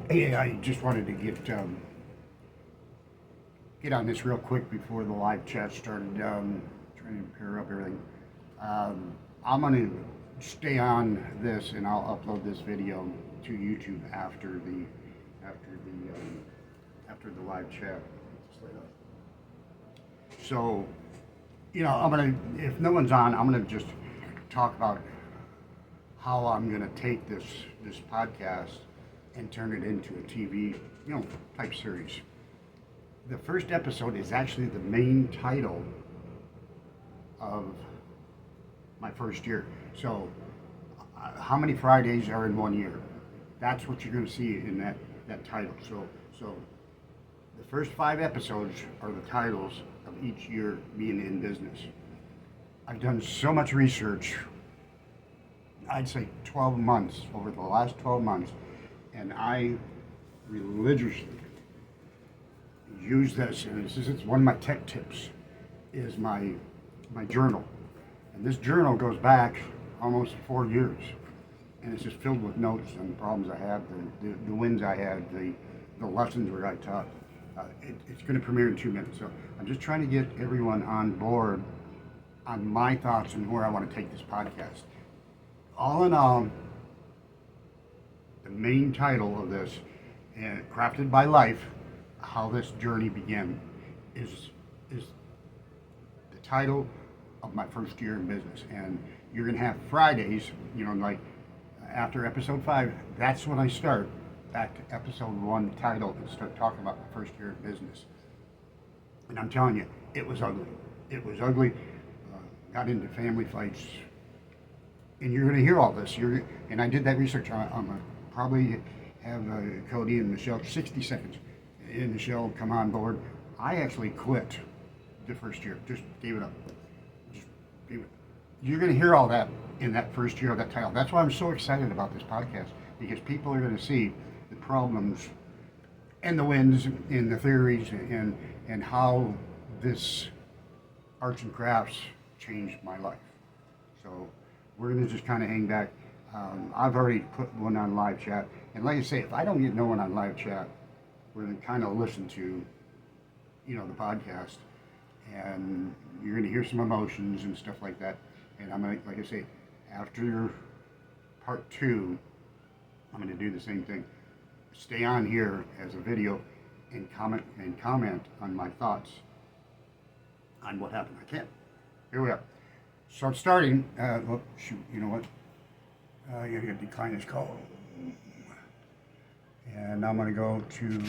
Hey, I just wanted to get on this real quick before the live chat started. Trying to pair up everything. I'm gonna stay on this, and I'll upload this video to YouTube after the live chat. So, I'm gonna, if no one's on, I'm gonna just talk about how I'm gonna take this podcast and turn it into a TV, type series. The first episode is actually the main title of my first year. So, how many Fridays are in 1 year? That's what you're going to see in that title. So the first 5 episodes are the titles of each year being in business. I've done so much research. I'd say 12 months, over the last 12 months, and I religiously use this, and this is one of my tech tips, is my journal. And this journal goes back almost 4 years, and it's just filled with notes and the problems I had, the wins I had, the lessons where I taught. It's going to premiere in 2 minutes, so I'm just trying to get everyone on board on my thoughts and where I want to take this podcast. All in all, the main title of this, and crafted by life, how this journey began, is the title of my first year in business. And you're gonna have Fridays, like after episode 5, that's when I start back to episode 1 title and start talking about my first year in business. And I'm telling you, it was ugly. It was ugly. Got into family fights. And you're going to hear all this. And I did that research. I'm going to probably have Cody and Michelle 60 seconds. And Michelle come on board. I actually quit the first year. Just gave it up. Just gave it. You're going to hear all that in that first year of that title. That's why I'm so excited about this podcast, because people are going to see the problems and the wins and the theories and how this arts and crafts changed my life. So we're going to just kind of hang back. I've already put one on live chat. And like I say, if I don't get no one on live chat, we're going to kind of listen to, the podcast. And you're going to hear some emotions and stuff like that. And I'm going to, like I say, after part 2, I'm going to do the same thing. Stay on here as a video and comment on my thoughts on what happened. I can't. Here we are. So I'm starting, shoot, you know what? I gotta decline this call. And I'm gonna go to,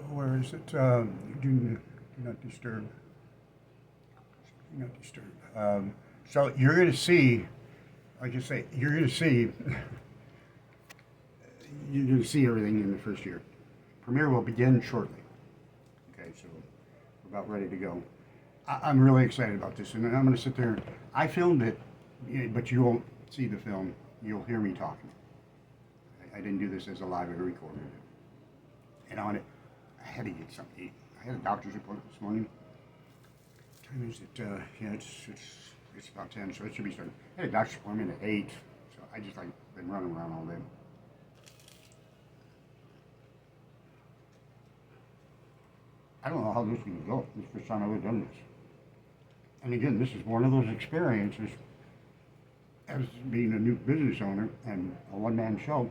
where is it? Do not disturb. Do not disturb. So you're gonna see, like I say, you're gonna see everything in the first year. Premiere will begin shortly. Okay, so we're about ready to go. I'm really excited about this, and I'm going to sit there. I filmed it, but you won't see the film. You'll hear me talking. I didn't do this as a live, I recorded it. And I had to get something to eat. I had a doctor's appointment this morning. What time is it? Yeah, it's about 10, so it should be starting. I had a doctor's appointment at 8, so I just been running around all day. I don't know how this is going to go. This is the first time I've ever done this. And again, this is one of those experiences as being a new business owner and a one-man show.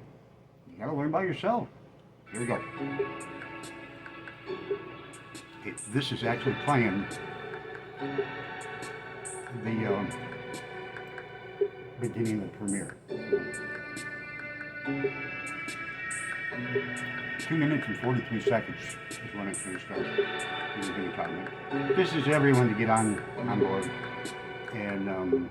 You got to learn by yourself. Here we go. Okay, this is actually playing the beginning of the premiere. 2 minutes and 43 seconds is when it's going to start. This is everyone to get on board. And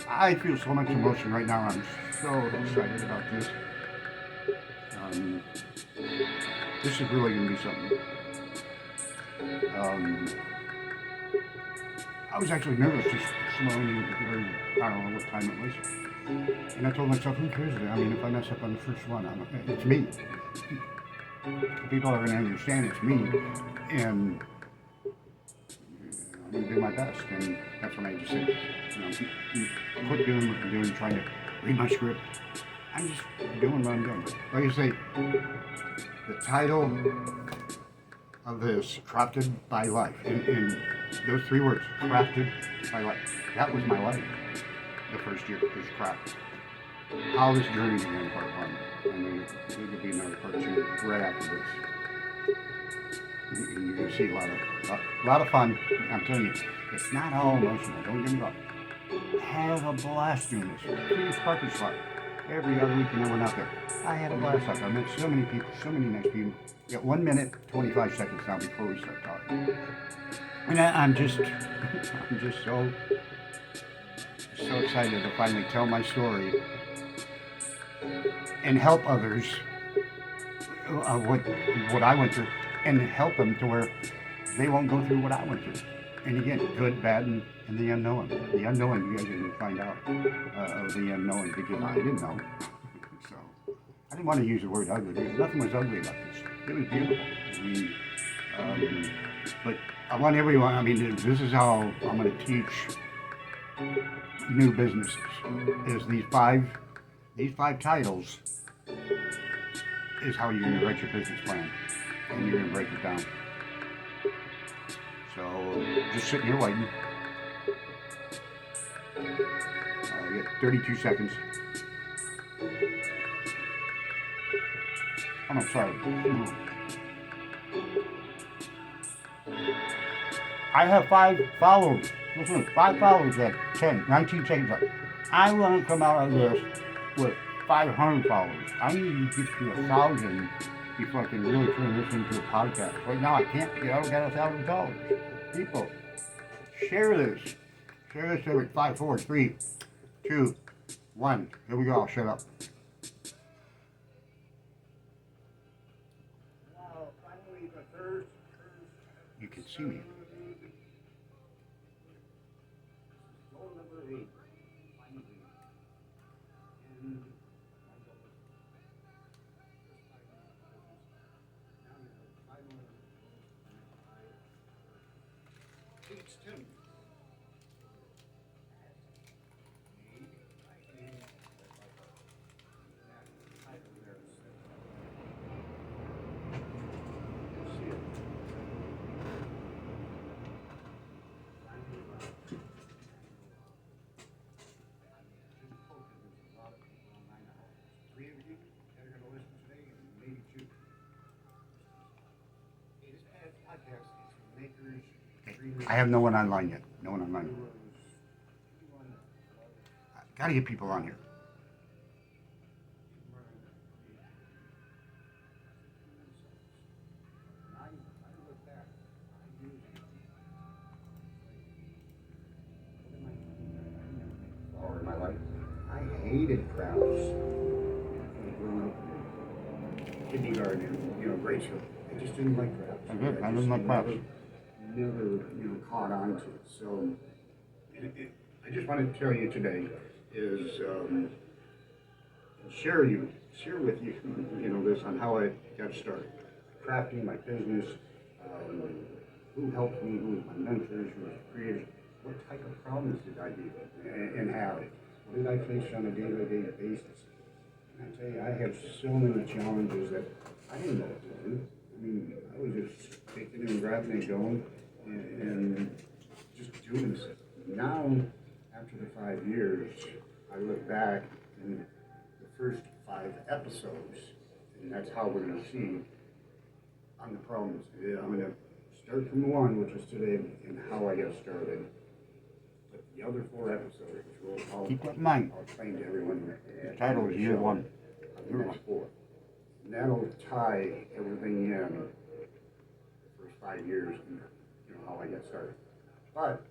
I feel so much emotion right now. I'm so excited about this. This is really going to be something. I was actually nervous this morning. I don't know what time it was. And I told myself, who cares? I mean, if I mess up on the first one, it's me. People are going to understand it's me. And I'm going to do my best. And that's when I just said, quit doing what you're doing, trying to read my script, I'm just doing what I'm doing. Like I say, the title of this, crafted by life, in those three words, crafted by life. That was my life the first year, was craft. How this journey began, part one. And then there could be another part two right after this. You're going to see a lot of fun. I'm telling you, it's not all emotional. Don't get me wrong. Have a blast doing this. Please parking slot. Every other weekend I went out there. I had a blast out there. I met so many people, so many nice people. Got 1 minute, 25 seconds now before we start talking. And I'm just, I'm just so excited to finally tell my story and help others what I went through, and help them to where they won't go through what I went through. And again, good, bad, and the unknown. The unknown, you guys didn't find out of the unknown because I didn't know. So I didn't want to use the word ugly because nothing was ugly about this. It was beautiful. I mean, but I want everyone. I mean, this is how I'm going to teach new businesses. Is these five titles is how you're going to write your business plan, and you're going to break it down. So just sitting here waiting. You got 32 seconds. Oh, I'm sorry. I have 5 followers. Listen, 5 followers at 19 seconds up. I want to come out of this with 500 followers. I need to get to 1,000 before I can really turn this into a podcast. Right now I can't. I don't got 1,000 followers. People, share this. Share this to 5, 4, 3, 2, 1. Here we go. I'll shut up. Wow, finally the third. You can see me. Goal number 8. Finally. And it's Tim. I have no one online yet. No one online. Gotta get people on here. All in my life, I hated crowds. Kindergarten, grade school. I just didn't like crowds. I didn't like crowds. Never, caught on to it. So, I just wanted to tell you today is share with you, this on how I got started, crafting my business, who helped me, who was my mentors, who was creators, what type of problems did I deal with, and how, what did I face on a day-to-day basis. And I tell you, I have so many challenges that I didn't know what to do. I mean, I was just taking and grabbing and going and just doing this. Now, after the 5 years, I look back and the first 5 episodes, and that's how we're going to see on the problems. I'm going to start from 1, which is today, and how I got started. But the other 4 episodes, which we'll keep that in mind. I'll explain to everyone. The title is Year 1. The next 4. And that'll tie everything in the first 5 years and how I got started. But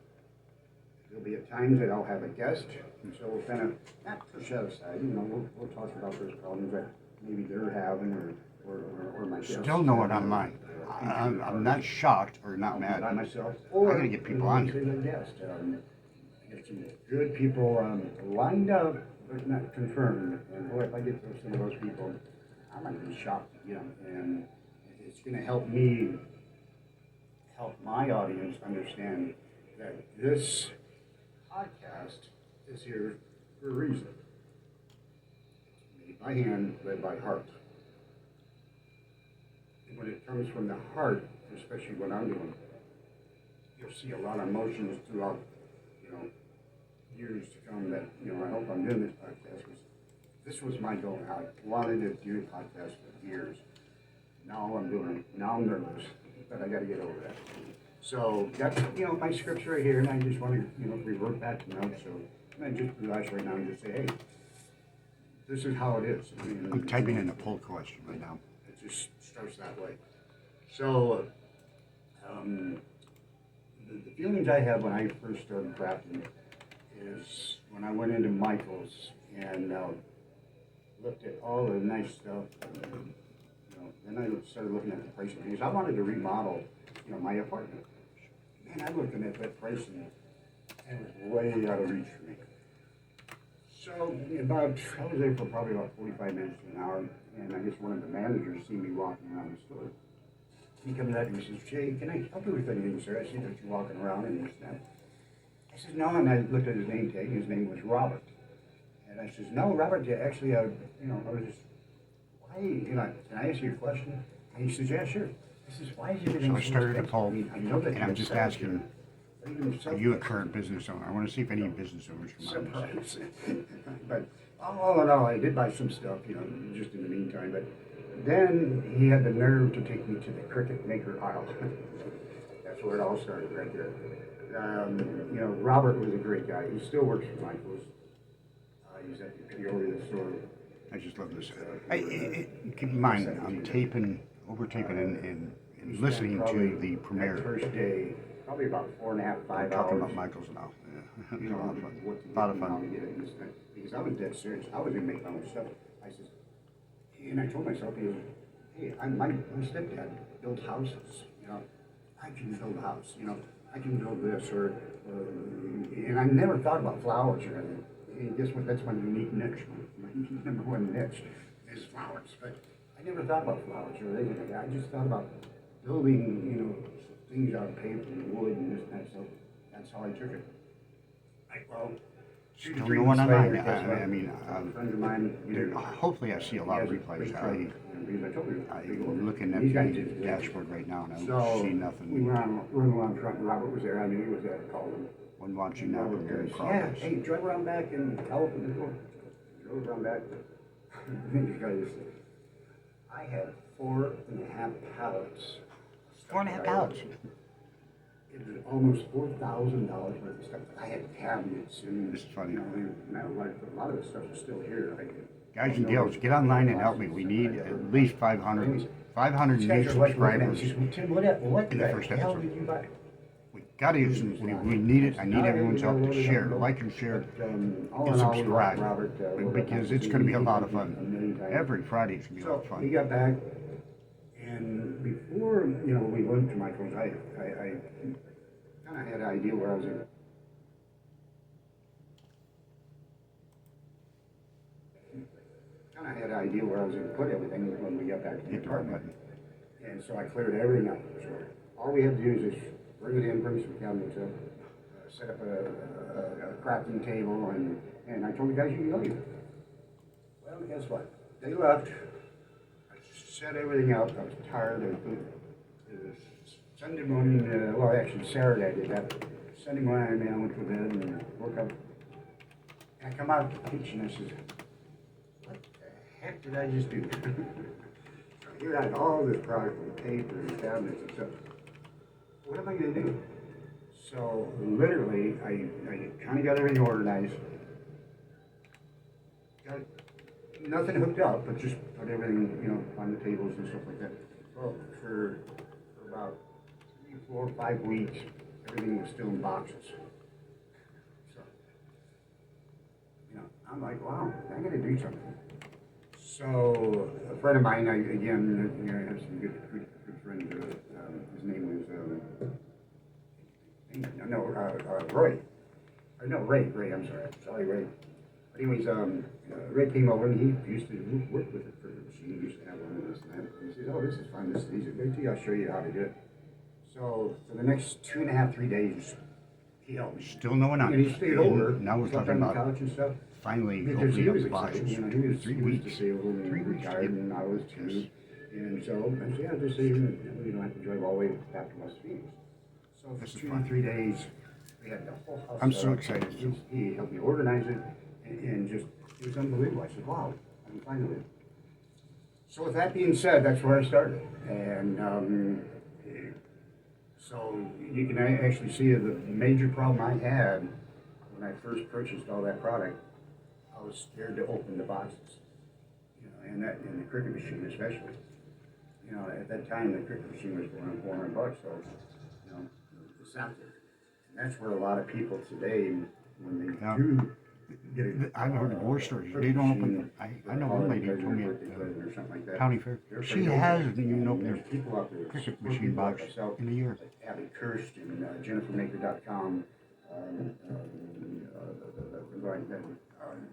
there'll be at times that I'll have a guest, and so we'll kind of not push that aside. We'll talk about those problems that maybe they're having or my guests. Still know what I'm like. I'm not shocked or not mad. By myself. Or I'm gonna get people on here. Guest. Get some good people lined up, but not confirmed. And boy, if I get some of those people, I'm not gonna be shocked to get them. And it's gonna help me help my audience understand that this podcast is here for a reason. It's made by hand, led by heart. And when it comes from the heart, especially what I'm doing, you'll see a lot of emotions throughout, years to come that, I hope I'm doing this podcast. This was my goal. I wanted to do a podcast for years. Now I'm doing it. Now I'm nervous, but I got to get over that. So that's, my scripts right here, and I just want to, revert back to notes. So I just relax right now and just say, hey, this is how it is. I'm typing in a poll question right now. It just starts that way. So the feelings I had when I first started crafting is when I went into Michael's and looked at all the nice stuff. Then I started looking at the pricing because I wanted to remodel, my apartment. Man, I looked at that pricing and it was way out of reach for me. So I was there for probably about 45 minutes to an hour, and I guess one of the managers seen me walking around the store. He comes up and he says, Jay, can I help you with anything, sir? I see that you're walking around and this and that. I said, no, and I looked at his name tag, and his name was Robert. And I says, no, Robert, actually, I was just, why, can I ask you a question? And he says, yeah, sure. I says, why is everything so I started a poll, and I'm just asking, are you a current business owner? I want to see if any business owners come on this. But all in all, I did buy some stuff, just in the meantime. But then he had the nerve to take me to the cricket maker aisle. That's where it all started, right there. Robert was a great guy. He still works for Michael's. He's at the Peoria store. I just love this. Keep in mind, I'm over taping and listening to the premiere. That first day, probably about 4.5, 5 hours. Talking about Michael's now. Yeah. A lot of fun. Because I was dead serious. I was going to make my own stuff. I told myself, hey, my stepdad built houses. I can build a house. I can build this and I never thought about flowers or anything. And guess what? That's my unique niche. My number one niche is flowers. But I never thought about flowers or anything like that. I just thought about building, things out of paper and wood and this and that. So that's how I took it. Still no one online. Friends of mine. Hopefully, I see a lot of replays. I'm looking at the dashboard right now, and I don't see nothing. We run along front, and Robert was there. I knew he was there. I called him. When watching now, yeah, hey, drive around back and I'll open the door. Drove around back. Because I had 4.5 pallets. 4.5 pallets? It was almost $4,000 worth of stuff. I had cabinets and this is funny. A lot of the stuff is still here. Guys and gals, get online and help me. We need at least 500 new subscribers in the first episode. We gotta use them. We need it. I need everyone's help to share, like and share, and subscribe, because it's going to be a lot of fun. Every Friday it's going to be a lot of fun. We got back, and before we went to Michael's, I kind of had an idea where I was going. I had an idea where I was going to put everything when we got back to the apartment. And so I cleared everything out. So all we have to do is just bring it in, bring some cabinets up, set up a crafting table, and I told the guys you can leave. Well, guess what? They left. I set everything out. I was tired. It was Sunday morning, well, actually Saturday I did that. Sunday morning, I went to bed and woke up. And I come out of the kitchen and I says, heck did I just do? Here I had all this product and paper and cabinets and stuff. What am I going to do? So literally, I kind of got everything organized. Got nothing hooked up, but just put everything, on the tables and stuff like that. Well, for about 3, 4, 5 weeks, everything was still in boxes. So, I'm like, wow, I got to do something. So a friend of mine, I have some good friends. His name was Roy. Ray. I'm sorry, Ray. But anyways, Ray came over and he used to work with it for the machine. He used to have one of this and that. And he says, "Oh, this is fun. This is easy. Wait till I'll show you how to do it." So for the next 2.5, 3 days, he helped me. Still no one on. And he stayed over. Now we're talking about couch and stuff. finally Because he opening up was the excited, boxes. you know, he was 3 weeks. disabled and 3 weeks. retired, and I was too. And so I said, yeah, just so you don't have to drive all the way back to West Phoenix. So for This is 2 fun. to 3 days, we had the whole house. I'm set so up. excited. He helped me organize it, and just, it was unbelievable. I said, wow, I'm finally. So with that being said, that's where I started. And so you can actually see the major problem I had when I first purchased all that product. I was scared to open the boxes, you know, and the cricket machine especially. You know, at that time the cricket machine was around $400, so you know, it's out there. And that's where a lot of people today, when they do get a, I've heard of war stories. They don't open. I know one lady told me at the county fair. She hasn't even opened her cricket machine box in a year. Like Abby Kirst and JenniferMaker.com.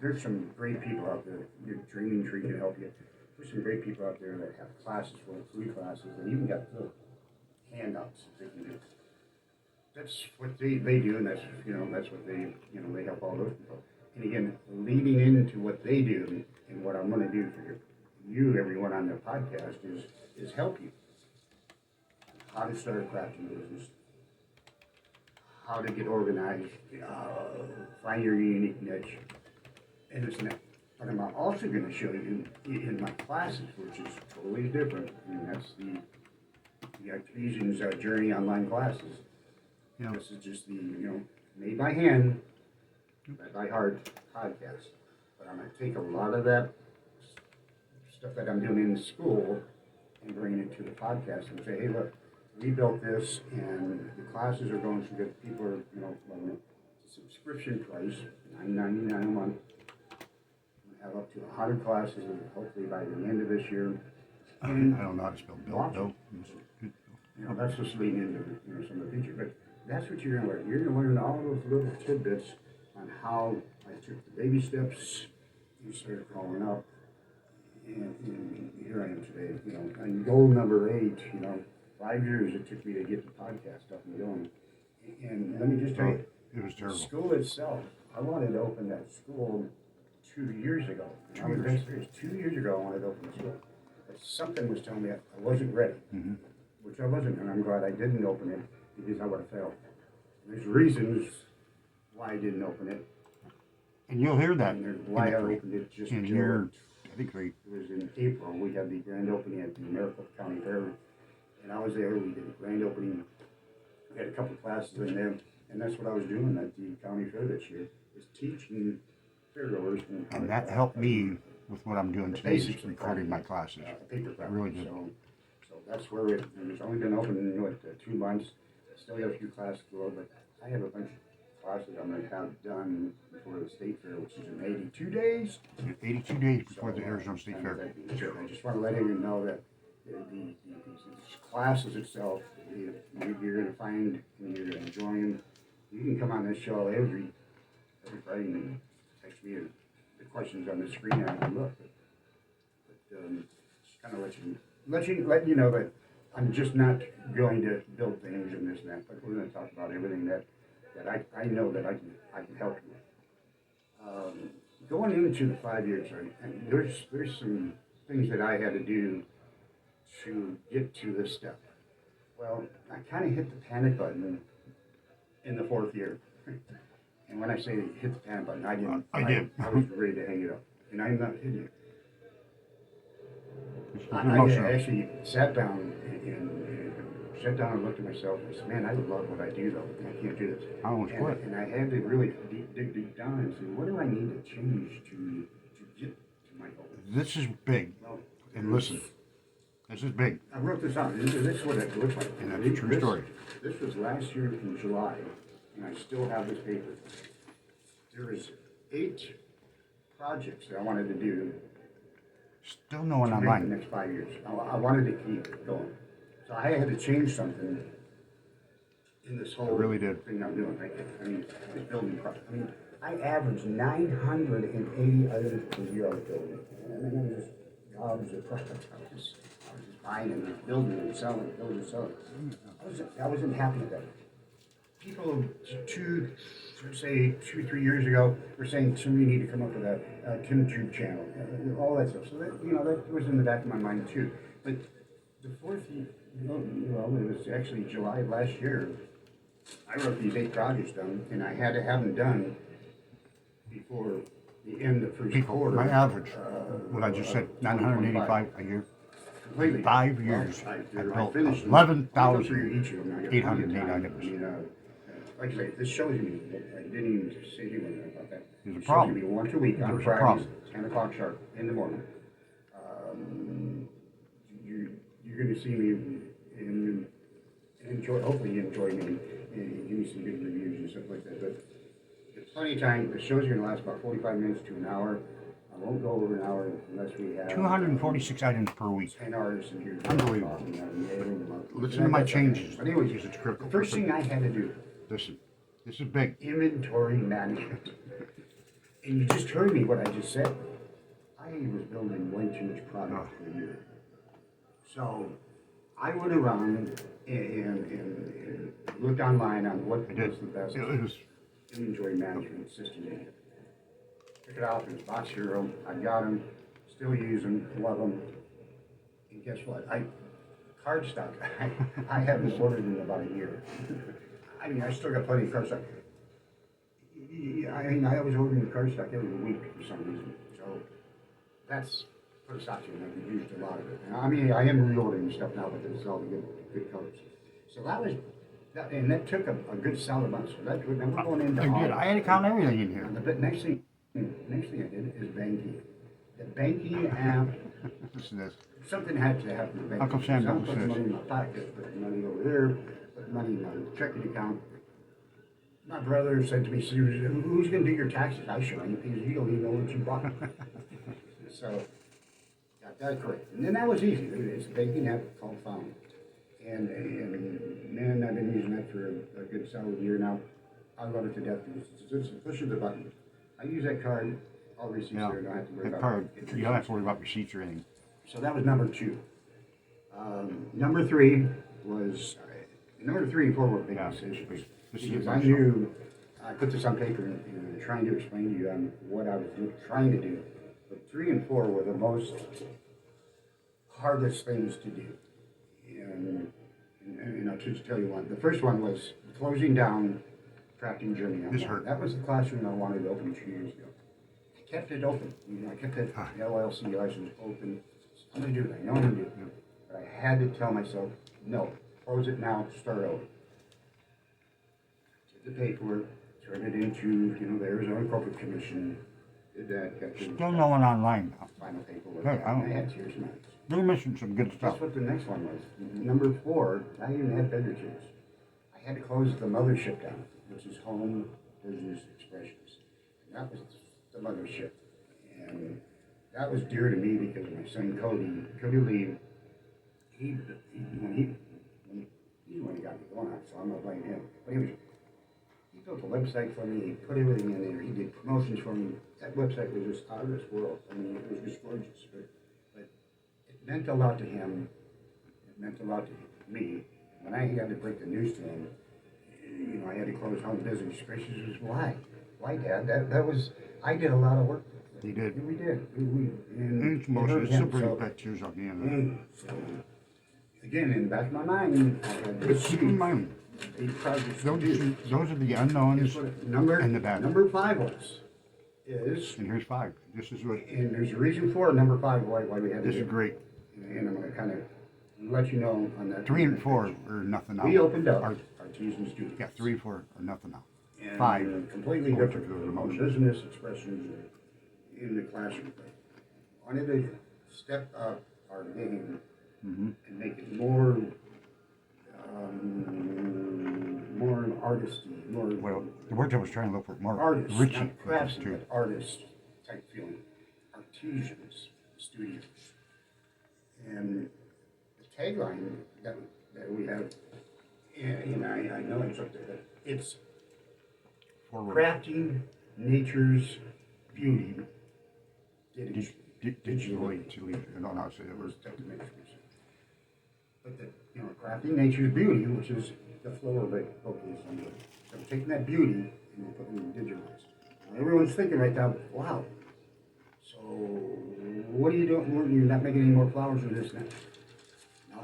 There's some great people out there. Your Dreaming Tree can help you. There's some great people out there that have classes for free classes, and even got little handouts that they can do. That's what they do, and that's that's what they help all those people. And again, leading into what they do and what I'm going to do for you, everyone on their podcast is help you. How to start a crafting business, how to get organized, find your unique niche, and this and that. But I'm also going to show you in my classes, which is totally different. I mean, that's the Artesian's Journey online classes. Yeah. This is just the, made by hand, by heart podcast. But I'm going to take a lot of that stuff that I'm doing in the school and bring it to the podcast and say, hey, look, we built this and the classes are going so good. People are, loving it. It's a subscription price, $9.99 a month. We have up to 100 classes, hopefully by the end of this year. And I don't know how to spell build, though. that's just leading into some of the future. But that's what you're going to learn. You're going to learn all those little tidbits on how I took the baby steps and started crawling up. And here I am today, and goal number 8, 5 years it took me to get the podcast up and going. And let me just tell you, it was terrible. The school itself, I wanted to open that school 2 years ago. 2 years ago I wanted to open the school. But something was telling me I wasn't ready, which I wasn't, and I'm glad I didn't open it because I would have failed. There's reasons why I didn't open it. And you'll hear that. And there's why I opened it just in year, I think it was in April. We had the grand opening at the Maricopa County Fair. And I was there. We did the grand opening. We had a couple of classes in there. And that's what I was doing at the county fair this year, is teaching fairgoers. And that helped me with what I'm doing today, is recording my classes. Paper I really did. So that's where it's only been open 2 months. I still have a few classes to go, but I have a bunch of classes I'm going to have done before the state fair, which is in 82 days. 82 days before the Arizona State Fair. I just want to let everyone know that the classes itself, you're going to find and you're going to enjoy them. You can come on this show every Friday and text me the questions on the screen and I can look. But just kind of let you know that I'm just not going to build things and this and that, but we're going to talk about everything that I know that I can help you with. Going into the 5 years, and there's some things that I had to do to get to this step. Well, I kind of hit the panic button in the 4th year. And when I say hit the panic button, I didn't. I did. I was ready to hang it up. And I'm not kidding you. I actually sat down and looked at myself and said, man, I love what I do though. I can't do this. I almost quit. And I had to really dig deep down and say, what do I need to change to get to my goal? This is big. Well, And listen, this is big. I wrote this out. This is what it looks like. And that's a true story. This was last year in July, and I still have this paper. There is 8 projects that I wanted to do. Still no one The online. next 5 years. I wanted to keep going. So I had to change something in this whole really did. thing I'm doing. I mean, this building project. I mean, I averaged 980 items per year I was building. And then it was just gobs of product. I was just buying and just building and selling, building and selling. I wasn't happy with that. people say 2, 3 years ago were saying somebody need to come up with a YouTube channel, all that stuff. So that, that was in the back of my mind too. But the fourth, it was actually July of last year. I wrote these 8 projects down, and I had to have them done before the end of first quarter. My average, what I just said, 985 a year. Completely. 5 years, Well, I built finished them. 11,808 items. Like I say, this shows you, I didn't even say to you about that. There's a It shows problem. you once a week on There's a Fridays, problem. 10 o'clock sharp in the morning. You're going to see me and enjoy, hopefully you enjoy me and give me some good reviews and stuff like that. But there's plenty of time. The show's going to last about 45 minutes to an hour. I won't go over an hour unless we have 246 items per week. 10 artists in here. Unbelievable. Listen to my changes. But anyways, Because it's critical. the first thing I had to do, Listen, this is big. inventory management. And you just heard me what I just said. I was building way too much product for a year. So I went around and looked online on what was the best It was inventory management system. Took it off, it was Box Hero. I got them, still use them, love them. And guess what? Cardstock, I haven't ordered in about a year. I mean, I still got plenty of cardstock. I was ordering cardstock every week for some reason. So that's put a stop to it. I've used a lot of it. I mean, I am reordering stuff now, but it's all the good colors. So and that took a good solid month. So now we're going into I had to count everything in here. And the next thing I did is banking. The banking app, Listen to this. something had to happen with banking. Uncle Sam So I'm knows putting this. money in my pocket, putting money over there, putting money in my checking account. My brother said to me, who's going to do your taxes? I sure am, because you don't even know what you bought. So, got that correct. And then that was easy. It's a banking app called Found. And man, I've been using that for a good solid year now. I love it to death. It's just push of the button. I use that card, all receipts Yeah, there, don't have to worry that about card, it. you don't have to worry about receipts or anything. So that was number 2. Number 3 was, number 3 and 4 were big Yeah, decisions. big. This is Because a I big knew, I put this on paper and trying to explain to you on what I was trying to do. But 3 and 4 were the most hardest things to do. And I'll just tell you one. The first one was closing down Crafting Journey Online. This hurt. That was the classroom I wanted to open 2 years ago. I kept it open. I kept the LLC license open. I'm going to do it. I know I'm going to do it. But I had to tell myself, no, close it now, start over. Did the paperwork, turned it into, the Arizona Corporate Commission, did that, got the Still no one online now. final paperwork. Hey, I don't- I had tears in my eyes. You're missing some good stuff. That's what the next one was. Number 4, I even had beverages. I had to close the mothership down, which is Home Business Expressions. And that was the mothership. And that was dear to me because of my son Cody Lee. He's the one who got me going on, so I'm not blaming him. But he built a website for me, he put everything in there, he did promotions for me. That website was just out of this world. I mean, it was just gorgeous. But it meant a lot to him. It meant a lot to me. When I had to break the news to him, I had to close Home Business Expressions. Why? Why, Dad? That was, I did a lot of work. You did. We did. And it's mostly super pictures on the end. So, again, in the back of my mind, I had this Keep in mind, 8 projects to those do. are the unknowns. Guess what and the bad. number 5 is, And here's 5. This is what. and there's a reason for number 5 why we had to This do is it. great. And I'm going to kind of let you know on that. 3 and 4 are nothing now. We opened up Our- our T's and Studios. Yeah, 3 and 4 are nothing now. And 5. completely Four different took those from emotions. business expressions in the classroom. Wanted to step up our game and make it more artisty, more Well, the words I was trying to look for more artist, Richie not craftsman, too. but artist type feeling. Artisans studios. And the tagline that we have, and I know it's up there, but it's Forward. crafting nature's beauty digitally. Digitally to leave. No, so it was. But crafting nature's beauty, which is the floral book is. So taking that beauty and then putting it in digitalized. Everyone's thinking right now, wow. So what are you doing? You're not making any more flowers or this and that. No,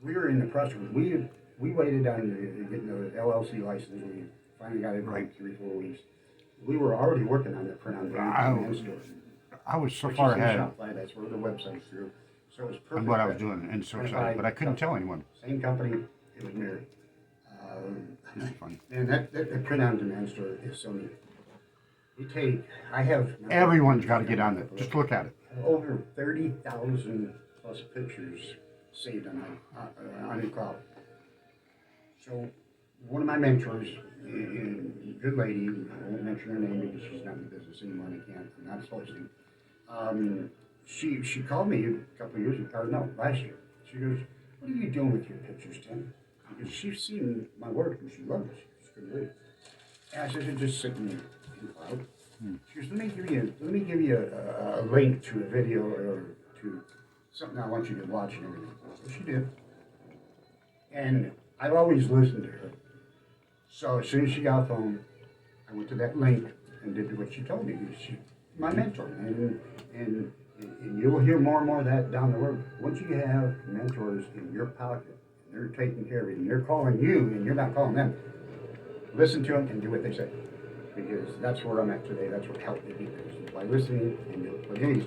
we were in the press room. We waited on getting the LLC license. We finally got it right 3-4 weeks. We were already working on that print on demand store. I was so Which far is in ahead Shopify, that's where the website's through. So it was perfect. on what I was fit. doing and so excited, but I couldn't tell anyone. Same company, it was married. This is funny. And that print on demand store is so neat. I have Everyone's got to get on it. Just look at it. over 30,000 plus pictures saved on the cloud. So one of my mentors, a good lady, I won't mention her name because she's not in the business anymore and I'm not supposed to. She called me a couple of years ago, or no, last year. She goes, "What are you doing with your pictures, Tim?" Because she's seen my work and she loved it. She couldn't believe it. And I said, "They're just sitting in the cloud." She goes, let me give you a link to a video or to something I want you to watch and everything." So she did. And I've always listened to her. So as soon as she got a phone, I went to that link and did what she told me. She's my mentor. And you'll hear more and more of that down the road. Once you have mentors in your pocket, and they're taking care of it, and they're calling you, and you're not calling them, listen to them and do what they say. Because that's where I'm at today. That's what helped me get there. So by listening and doing what it is.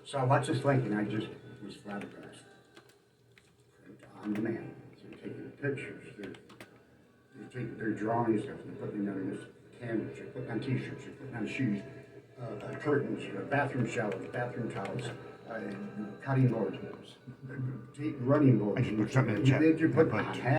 So I watched this link and I just was flabbergasted. On demand. So they're taking pictures, they're drawing stuff, they're putting it on this canvas, they're putting on t-shirts, they're putting on shoes, curtains, bathroom showers, bathroom towels, cutting boards, running boards. I should put something in the chat. You're putting But- on